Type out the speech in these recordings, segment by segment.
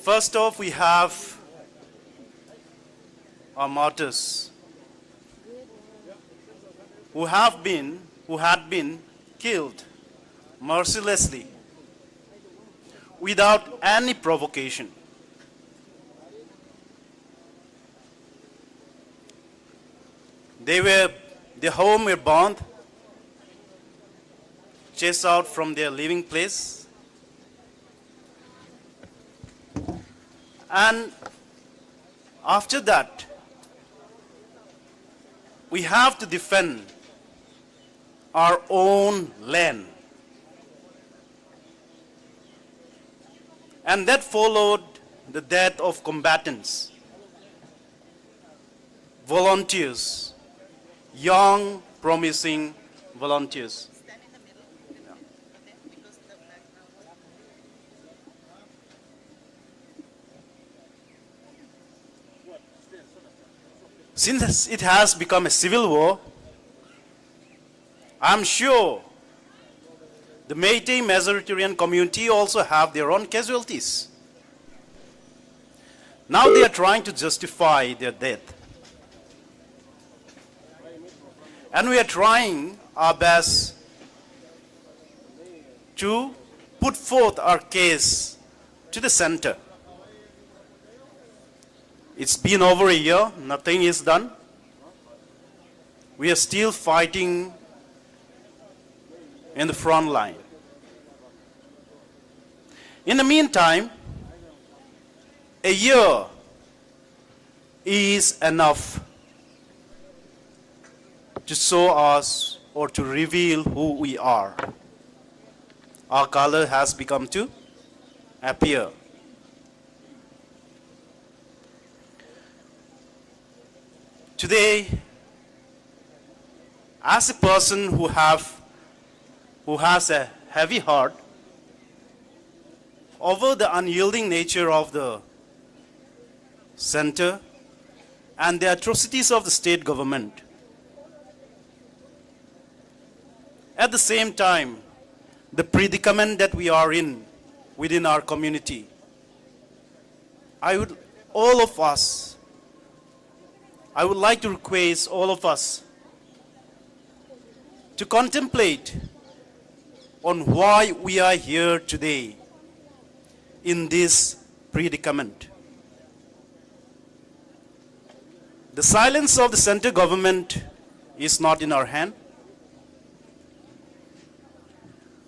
First off, we have our martyrs who had been killed mercilessly without any provocation. Their home were burned, chased out from their living place, and after that, we have to defend our own land. And that followed the death of combatants, volunteers, young, promising volunteers. Since it has become a civil war, I'm sure the Métis Majoritarian community also have their own casualties. Now they are trying to justify their death. And we are trying our best to put forth our case to the center. It's been over a year, nothing is done. We are still fighting in the front line. In the meantime, a year is enough to show us or to reveal who we are. Our color has become to appear. Today, as a person who has a heavy heart over the unyielding nature of the center and the atrocities of the state government, at the same time, the predicament that we are in within our community, I would like to request all of us to contemplate on why we are here today in this predicament. The silence of the center government is not in our hand.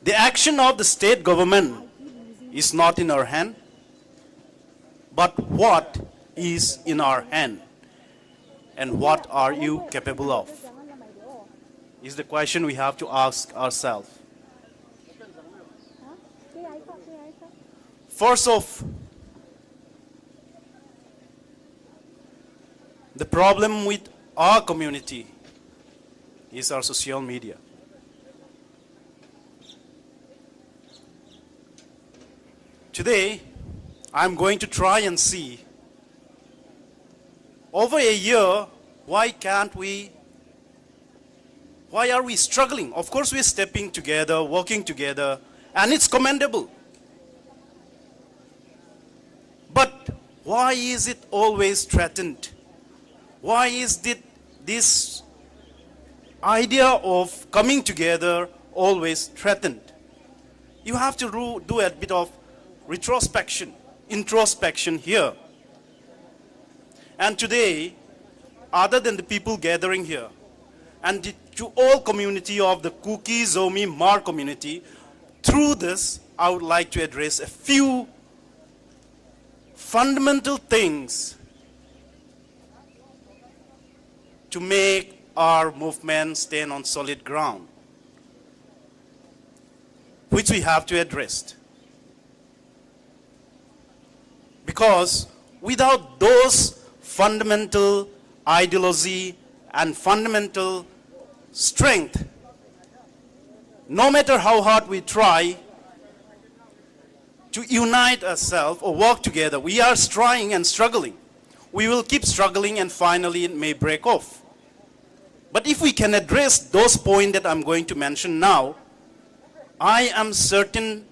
The action of the state government is not in our hand. But what is in our hand? And what are you capable of? Is the question we have to ask ourselves. First off, the problem with our community is our social media. Today, I'm going to try and see over a year, why are we struggling? Of course, we're stepping together, working together, and it's commendable. But why is it always threatened? Why is this idea of coming together always threatened? You have to do a bit of introspection here. And today, other than the people gathering here, and to all community of the Kuki-Zomi-Hmar community, through this, I would like to address a few fundamental things to make our movement stand on solid ground, which we have to address. Because without those fundamental ideology and fundamental strength, no matter how hard we try to unite ourselves or work together, we are trying and struggling. We will keep struggling and finally it may break off. But if we can address those points that I'm going to mention now, I am certain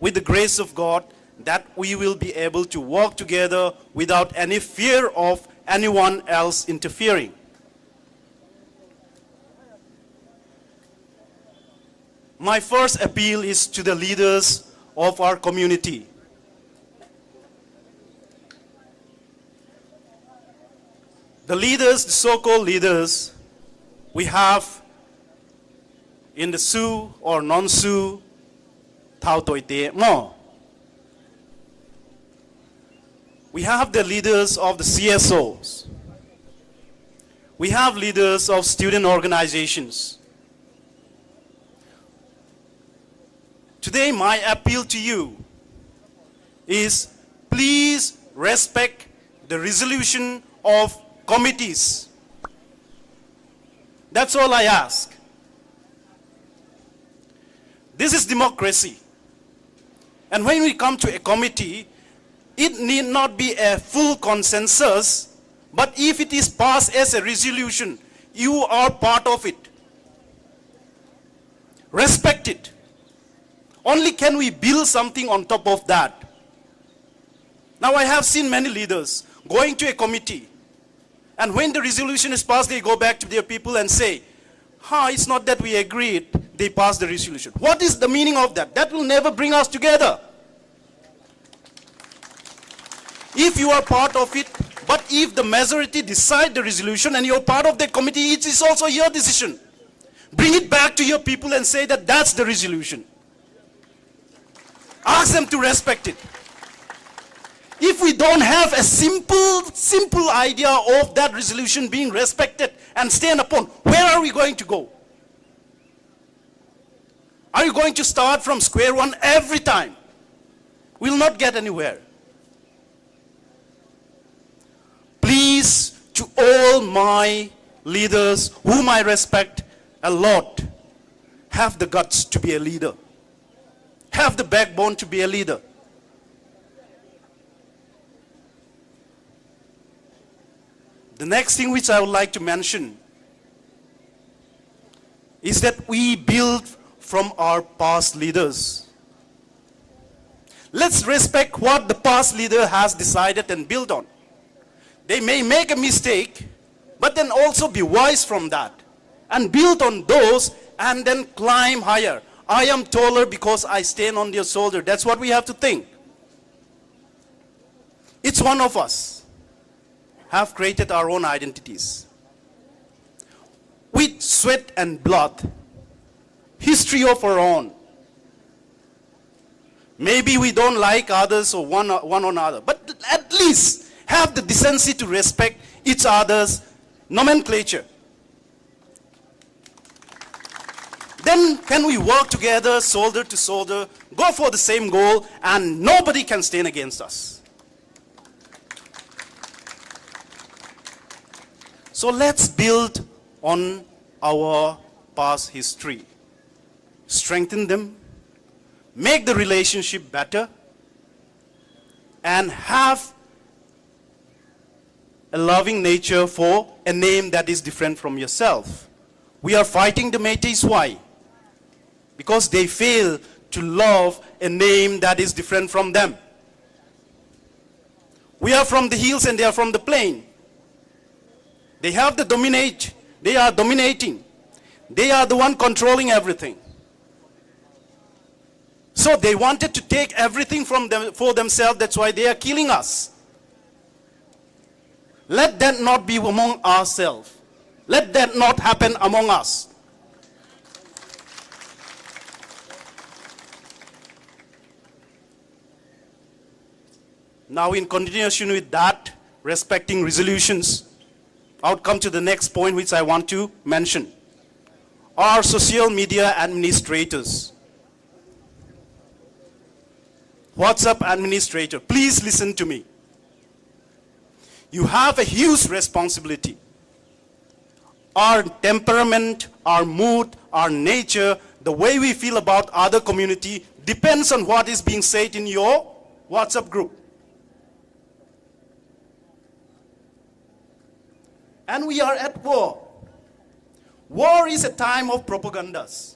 with the grace of God that we will be able to work together without any fear of anyone else interfering. My first appeal is to the leaders of our community. The leaders, the so-called leaders, we have in the Sioux or non-Sioux, Thao Toi Te Mo. We have the leaders of the CSOs. We have leaders of student organizations. Today, my appeal to you is please respect the resolution of committees. That's all I ask. This is democracy. And when we come to a committee, it need not be a full consensus, but if it is passed as a resolution, you are part of it. Respect it. Only can we build something on top of that. Now I have seen many leaders going to a committee, and when the resolution is passed, they go back to their people and say, it's not that we agreed, they passed the resolution. What is the meaning of that? That will never bring us together. If you are part of it, but if the majority decide the resolution and you're part of the committee, it is also your decision. Bring it back to your people and say that that's the resolution. Ask them to respect it. If we don't have a simple idea of that resolution being respected and stand upon, where are we going to go? Are you going to start from square one every time? We'll not get anywhere. Please, to all my leaders, whom I respect a lot, have the guts to be a leader. Have the backbone to be a leader. The next thing which I would like to mention is that we build from our past leaders. Let's respect what the past leader has decided and build on. They may make a mistake, but then also be wise from that and build on those and then climb higher. I am taller because I stand on their shoulder. That's what we have to think. Each one of us have created our own identities with sweat and blood, history of our own. Maybe we don't like others or one another, but at least have the decency to respect each other's nomenclature. Then can we work together, shoulder to shoulder, go for the same goal, and nobody can stand against us. So let's build on our past history. Strengthen them, make the relationship better, and have a loving nature for a name that is different from yourself. We are fighting the Métis. Why? Because they fail to love a name that is different from them. We are from the hills and they are from the plain. They have the dominate. They are dominating. They are the one controlling everything. So they wanted to take everything from them for themselves. That's why they are killing us. Let that not be among ourselves. Let that not happen among us. Now, in continuation with that, respecting resolutions, I would come to the next point which I want to mention. Our social media administrators. WhatsApp administrator, please listen to me. You have a huge responsibility. Our temperament, our mood, our nature, the way we feel about other community depends on what is being said in your WhatsApp group. And we are at war. War is a time of propagandas.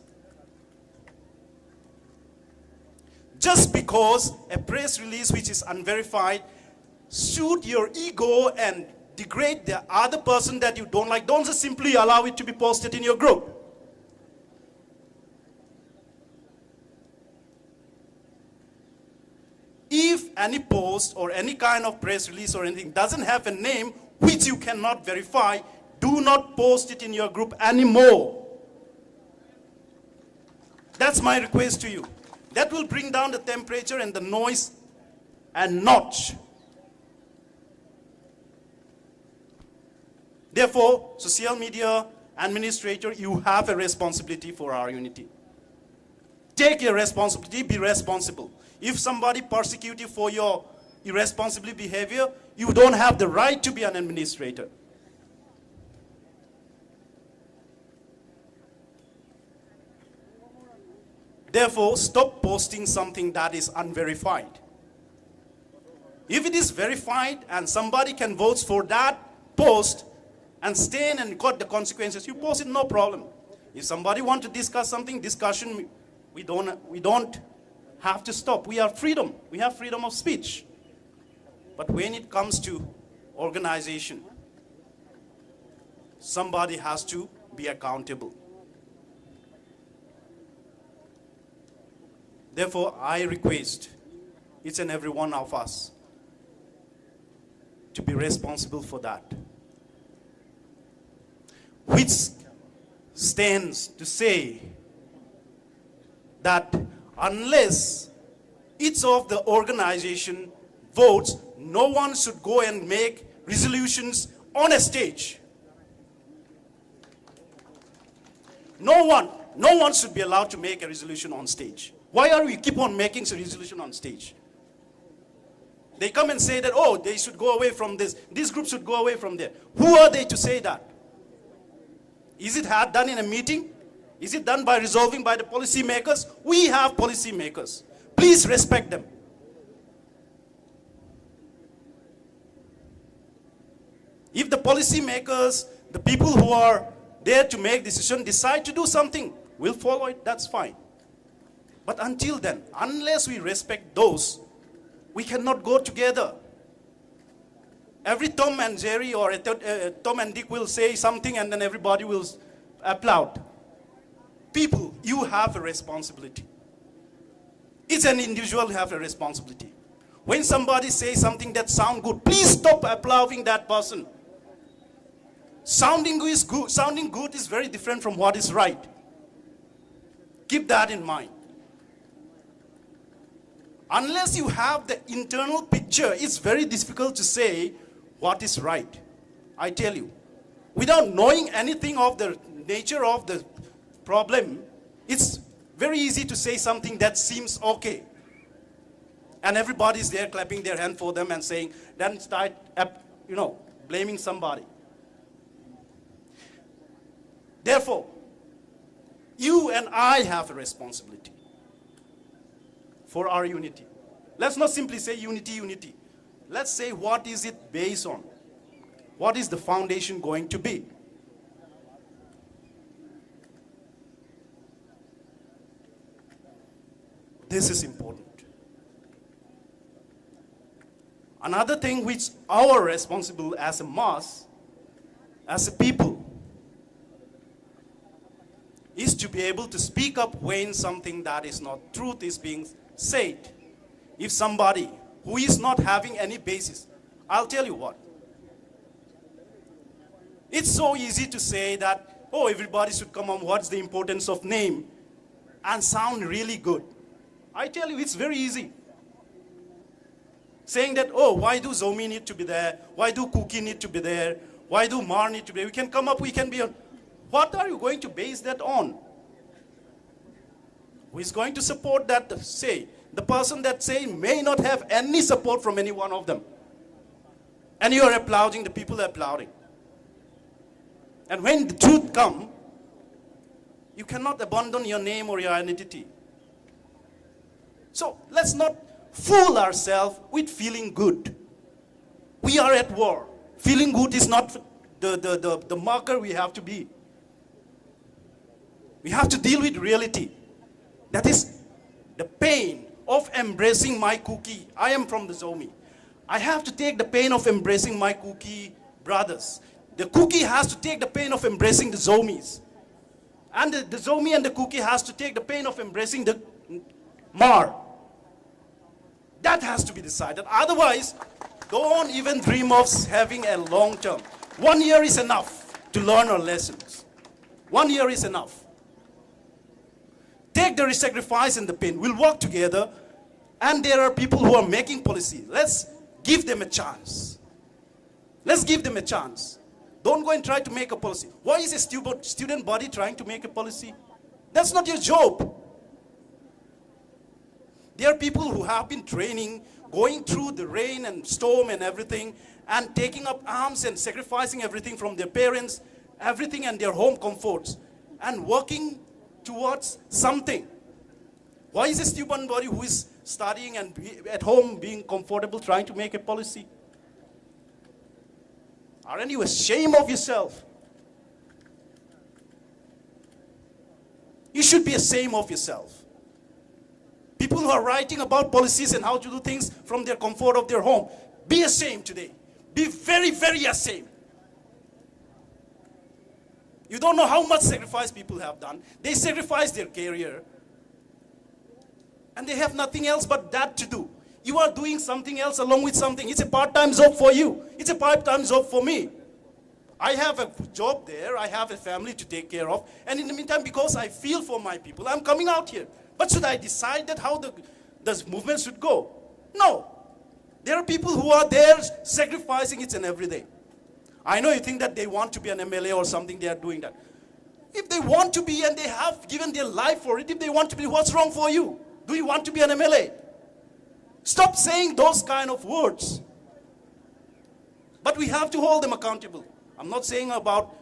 Just because a press release which is unverified suit your ego and degrade the other person that you don't like, don't just simply allow it to be posted in your group. If any post or any kind of press release or anything doesn't have a name which you cannot verify, do not post it in your group anymore. That's my request to you. That will bring down the temperature and the noise a notch. Therefore, social media administrator, you have a responsibility for our unity. Take your responsibility, be responsible. If somebody persecutes you for your irresponsible behavior, you don't have the right to be an administrator. Therefore, stop posting something that is unverified. If it is verified and somebody can vote for that post and stand and got the consequences, you post it, no problem. If somebody wants to discuss something, discussion, we don't have to stop. We have freedom. We have freedom of speech. But when it comes to organization, somebody has to be accountable. Therefore, I request each and every one of us to be responsible for that. Which stands to say that unless each of the organization votes, no one should go and make resolutions on a stage. No one should be allowed to make a resolution on stage. Why are we keep on making a resolution on stage? They come and say that, oh, they should go away from this group should go away from there. Who are they to say that? Is it done in a meeting? Is it done by resolving by the policy makers? We have policy makers. Please respect them. If the policy makers, the people who are there to make decisions, decide to do something, we'll follow it, that's fine. But until then, unless we respect those, we cannot go together. Every Tom and Jerry or Tom and Dick will say something and then everybody will applaud. People, you have a responsibility. Each an individual have a responsibility. When somebody says something that sounds good, please stop applauding that person. Sounding good is very different from what is right. Keep that in mind. Unless you have the internal picture, it's very difficult to say what is right. I tell you. Without knowing anything of the nature of the problem, it's very easy to say something that seems okay. And everybody's there clapping their hand for them and saying, then start, blaming somebody. Therefore, you and I have a responsibility for our unity. Let's not simply say unity, unity. Let's say what is it based on? What is the foundation going to be? This is important. Another thing which our responsible as a mass, as a people, is to be able to speak up when something that is not truth is being said. If somebody who is not having any basis, I'll tell you what. It's so easy to say that, oh, everybody should come on, what's the importance of name, and sound really good. I tell you, it's very easy. Saying that, oh, why do Zomi need to be there? Why do Kuki need to be there? Why do Mar need to be there? We can come up, we can be on. What are you going to base that on? Who is going to support that say? The person that say may not have any support from any one of them. And you are applauding, the people are applauding. And when the truth comes, you cannot abandon your name or your identity. So let's not fool ourselves with feeling good. We are at war. Feeling good is not the marker we have to be. We have to deal with reality. That is the pain of embracing my Kuki. I am from the Zomi. I have to take the pain of embracing my Kuki brothers. The Kuki has to take the pain of embracing the Zomis. And the Zomi and the Kuki has to take the pain of embracing the Mar. That has to be decided. Otherwise, don't even dream of having a long term. 1 year is enough to learn our lessons. 1 year is enough. Take the sacrifice and the pain. We'll work together. And there are people who are making policy. Let's give them a chance. Let's give them a chance. Don't go and try to make a policy. Why is a student body trying to make a policy? That's not your job. There are people who have been training, going through the rain and storm and everything, and taking up arms and sacrificing everything from their parents, everything and their home comforts, and working towards something. Why is a student body who is studying and at home being comfortable trying to make a policy? Aren't you ashamed of yourself? You should be ashamed of yourself. People who are writing about policies and how to do things from their comfort of their home, be ashamed today. Be very, very ashamed. You don't know how much sacrifice people have done. They sacrifice their career. And they have nothing else but that to do. You are doing something else along with something. It's a part-time job for you. It's a part-time job for me. I have a job there. I have a family to take care of. And in the meantime, because I feel for my people, I'm coming out here. But should I decide that how the movement should go? No. There are people who are there sacrificing it and every day. I know you think that they want to be an MLA or something, they are doing that. If they want to be and they have given their life for it, if they want to be, what's wrong for you? Do you want to be an MLA? Stop saying those kind of words. But we have to hold them accountable. I'm not saying about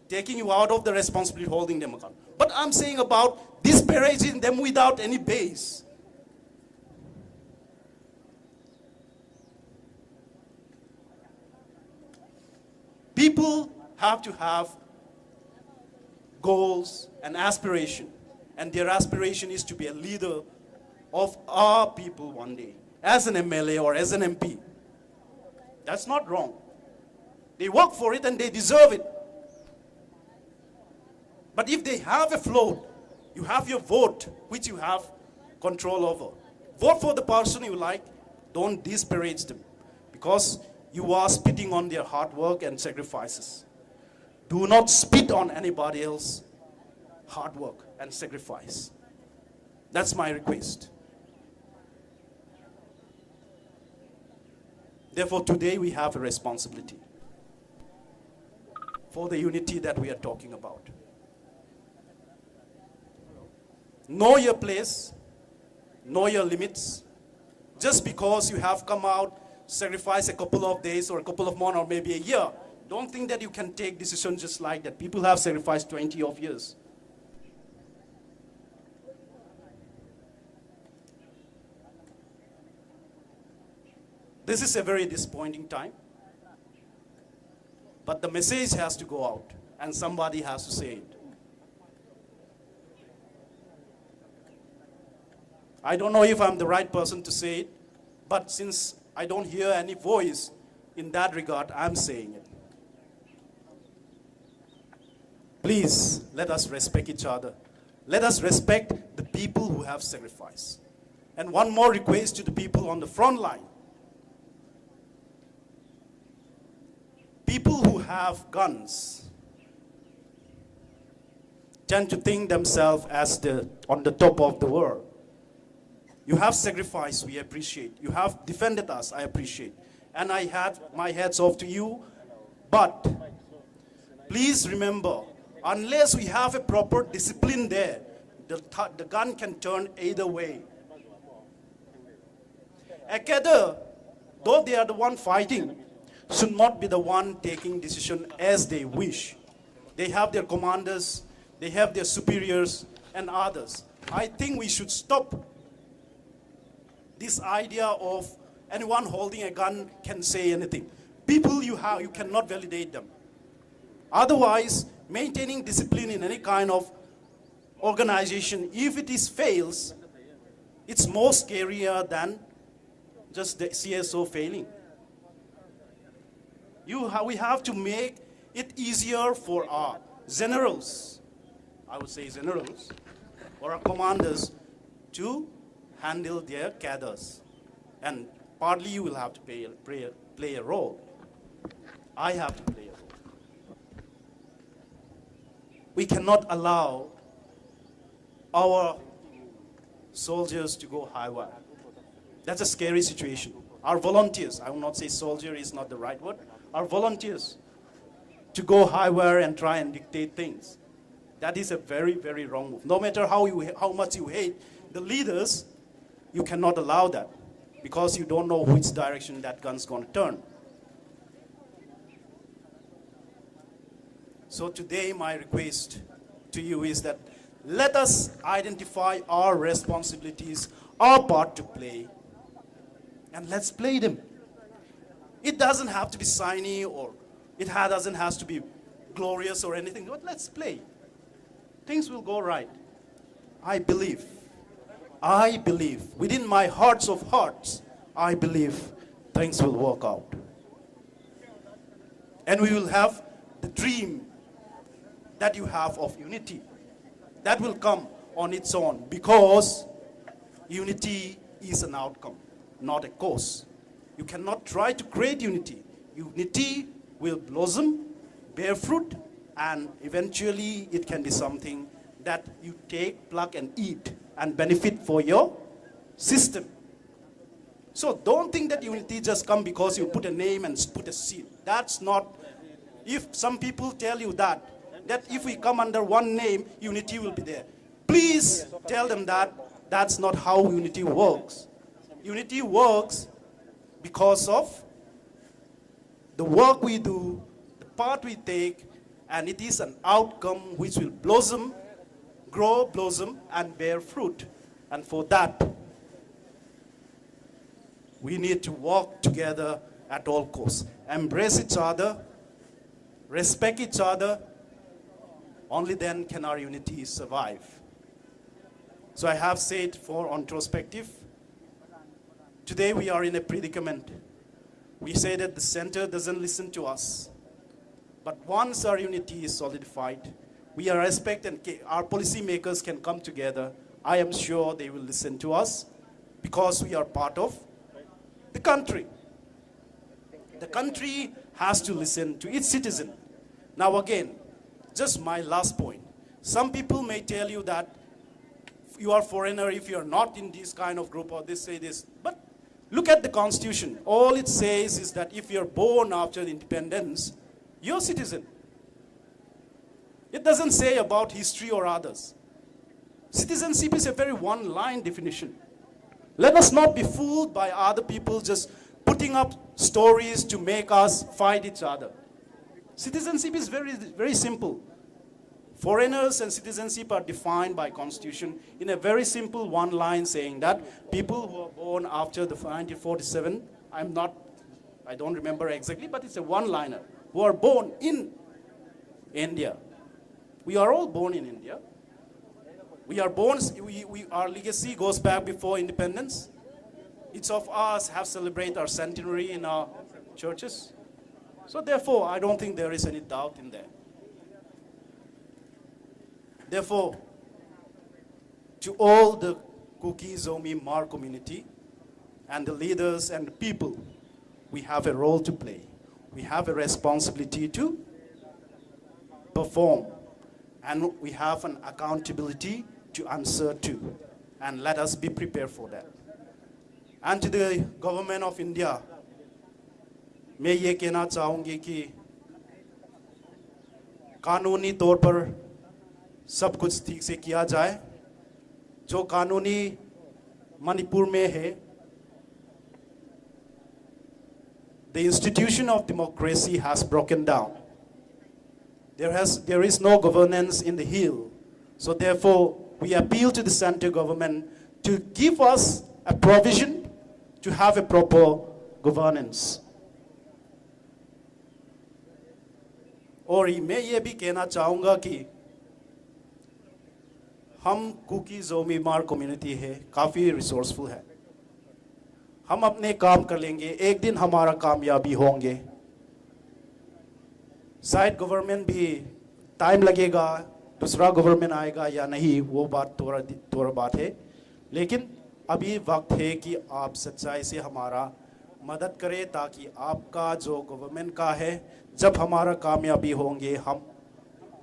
taking you out of the responsibility, holding them accountable. But I'm saying about disparaging them without any base. People have to have goals and aspiration. And their aspiration is to be a leader of our people one day, as an MLA or as an MP. That's not wrong. They work for it and they deserve it. But if they have a float, you have your vote, which you have control over. Vote for the person you like. Don't disparage them, because you are spitting on their hard work and sacrifices. Do not spit on anybody else's hard work and sacrifice. That's my request. Therefore, today we have a responsibility for the unity that we are talking about. Know your place, know your limits. Just because you have come out, sacrifice a couple of days or a couple of months or maybe a year, don't think that you can take decisions just like that. People have sacrificed 20 of years. This is a very disappointing time. But the message has to go out, and somebody has to say it. I don't know if I'm the right person to say it, but since I don't hear any voice in that regard, I'm saying it. Please, let us respect each other. Let us respect the people who have sacrificed. And one more request to the people on the front line. People who have guns tend to think themselves as on the top of the world. You have sacrificed, we appreciate. You have defended us, I appreciate. And I had my hats off to you. But please remember, unless we have a proper discipline there, the gun can turn either way. Akeda, though they are the one fighting, should not be the one taking decision as they wish. They have their commanders, they have their superiors and others. I think we should stop this idea of anyone holding a gun can say anything. People you cannot validate them. Otherwise, maintaining discipline in any kind of organization, if it fails, It's more scarier than just the CSO failing. We have to make it easier for our generals, I would say generals, or our commanders to handle their cadres. And partly you will have to play a role. I have to play a role. We cannot allow our soldiers to go haywire. That's a scary situation. Our volunteers, I will not say soldier is not the right word, our volunteers to go haywire and try and dictate things. That is a very, very wrong move. No matter how much you hate the leaders, you cannot allow that because you don't know which direction that gun's going to turn. So today my request to you is that let us identify our responsibilities, our part to play, and let's play them. It doesn't have to be shiny or it doesn't have to be glorious or anything, but let's play. Things will go right. I believe, within my hearts of hearts, I believe things will work out. And we will have the dream that you have of unity. That will come on its own because unity is an outcome, not a cause. You cannot try to create unity. Unity will blossom, bear fruit, and eventually it can be something that you take, pluck, and eat and benefit for your system. So don't think that unity just come because you put a name and put a seed. That's not, if some people tell you that if we come under one name, unity will be there. Please tell them that that's not how unity works. Unity works because of the work we do, the part we take, and it is an outcome which will blossom, grow, blossom, and bear fruit. And for that, we need to work together at all costs. Embrace each other, respect each other. Only then can our unity survive. So I have said for introspective, today we are in a predicament. We say that the center doesn't listen to us. But once our unity is solidified, we are respect and our policymakers can come together. I am sure they will listen to us because we are part of the country. The country has to listen to its citizen. Now again, just my last point. Some people may tell you that you are foreigner if you are not in this kind of group or they say this. But look at the Constitution. All it says is that if you're born after the independence, you're a citizen. It doesn't say about history or others. Citizenship is a very one-line definition. Let us not be fooled by other people just putting up stories to make us fight each other. Citizenship is very, very simple. Foreigners and citizenship are defined by Constitution in a very simple one line saying that people who are born after the 1947, I don't remember exactly, but it's a one-liner, who are born in India. We are all born in India. We are born, our legacy goes back before independence. Each of us have celebrated our centenary in our churches. So therefore, I don't think there is any doubt in there. Therefore, to all the Kuki-Zomi-Hmar community and the leaders and the people, we have a role to play. We have a responsibility to perform. And we have an accountability to answer to. And let us be prepared for that. And to the government of India, मैं ये कहना चाहूँगी कि कानूनी तौर पर सब कुछ ठीक से किया जाए जो कानूनी मणिपुर में है the institution of democracy has broken down. There is no governance in the hill. So therefore, we appeal to the center government to give us a provision to have a proper governance. और मैं ये भी कहना चाहूँगा कि हम cookie जोमीमार community है, काफ़ी रिसोर्सफुल है। हम अपने काम कर लेंगे, एक दिन हमारा कामयाबी होंगे। शायद गवर्नमेंट भी टाइम लगेगा, दूसरा गवर्नमेंट आएगा या नहीं, वो बात थोड़ा बात है। लेकिन अभी वक्त है कि आप सच्चाई से हमारा मदद करें, ताकि आपका जो गवर्नमेंट का है, जब हमारा कामयाबी होंगे, हम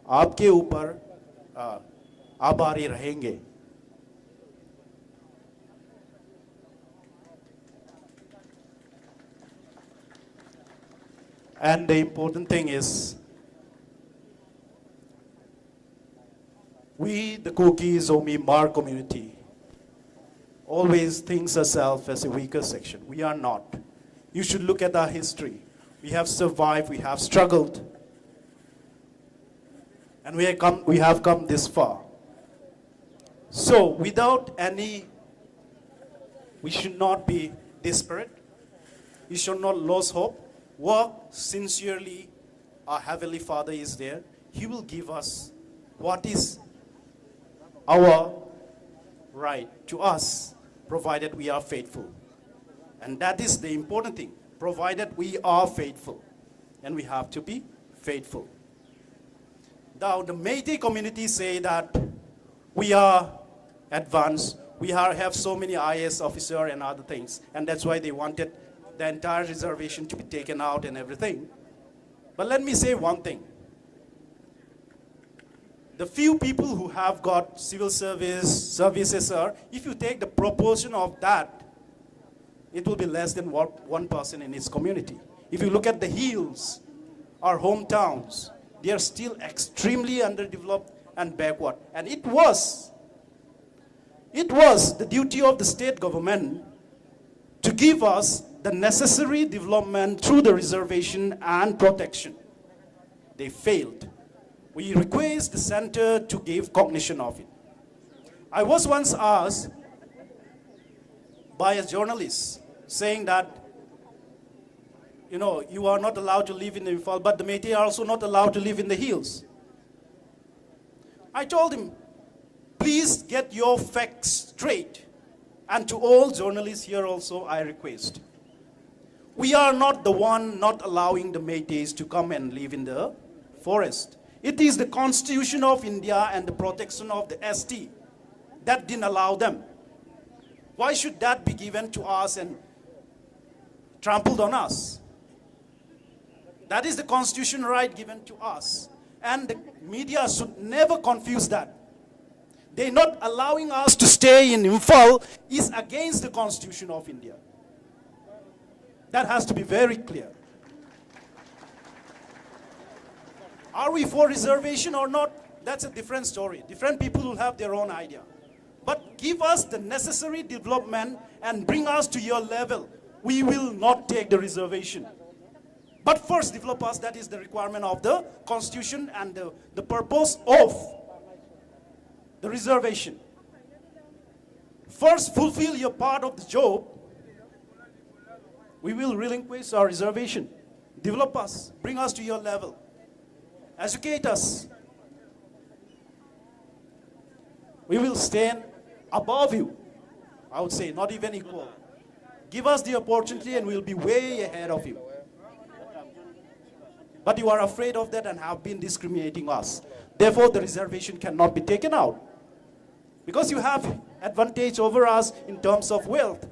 आपके ऊपर आभारी रहेंगे। And the important thing is, we, the Kuki-Zomi-Hmar community, always thinks ourselves as a weaker section. We are not. You should look at our history. We have survived, we have struggled, and we have come this far. So, without any, we should not be desperate. We should not lose hope. Work sincerely. Our Heavenly Father is there. He will give us what is our right to us, provided we are faithful. And that is the important thing, provided we are faithful. And we have to be faithful. Now, the Métis community say that we are advanced, we have so many IAS officers and other things, and that's why they wanted the entire reservation to be taken out and everything. But let me say one thing. The few people who have got civil services are, if you take the proportion of that, it will be less than 1% in its community. If you look at the hills, our hometowns, they are still extremely underdeveloped and backward. And it was the duty of the state government to give us the necessary development through the reservation and protection. They failed. We request the center to give cognition of it. I was once asked by a journalist saying that, you know, you are not allowed to live in the Imphal, but the Métis are also not allowed to live in the hills. I told him, please get your facts straight. And to all journalists here also, I request. We are not the one not allowing the Métis to come and live in the forest. It is the Constitution of India and the protection of the ST that didn't allow them. Why should that be given to us and trampled on us? That is the constitutional right given to us. And the media should never confuse that. They're not allowing us to stay in Imphal is against the Constitution of India. That has to be very clear. Are we for reservation or not? That's a different story. Different people will have their own idea. But give us the necessary development and bring us to your level. We will not take the reservation. But first develop us, that is the requirement of the Constitution and the purpose of the reservation. First fulfill your part of the job. We will relinquish our reservation. Develop us, bring us to your level. Educate us. We will stand above you. I would say, not even equal. Give us the opportunity and we'll be way ahead of you. But you are afraid of that and have been discriminating us. Therefore, the reservation cannot be taken out. Because you have advantage over us in terms of wealth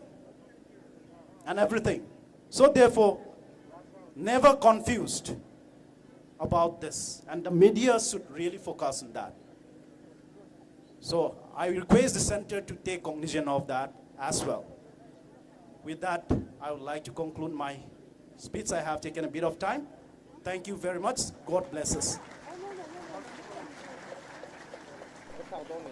and everything. So therefore, never confused about this. And the media should really focus on that. So I request the center to take cognizance of that as well. With that, I would like to conclude my speech. I have taken a bit of time. Thank you very much. God bless us.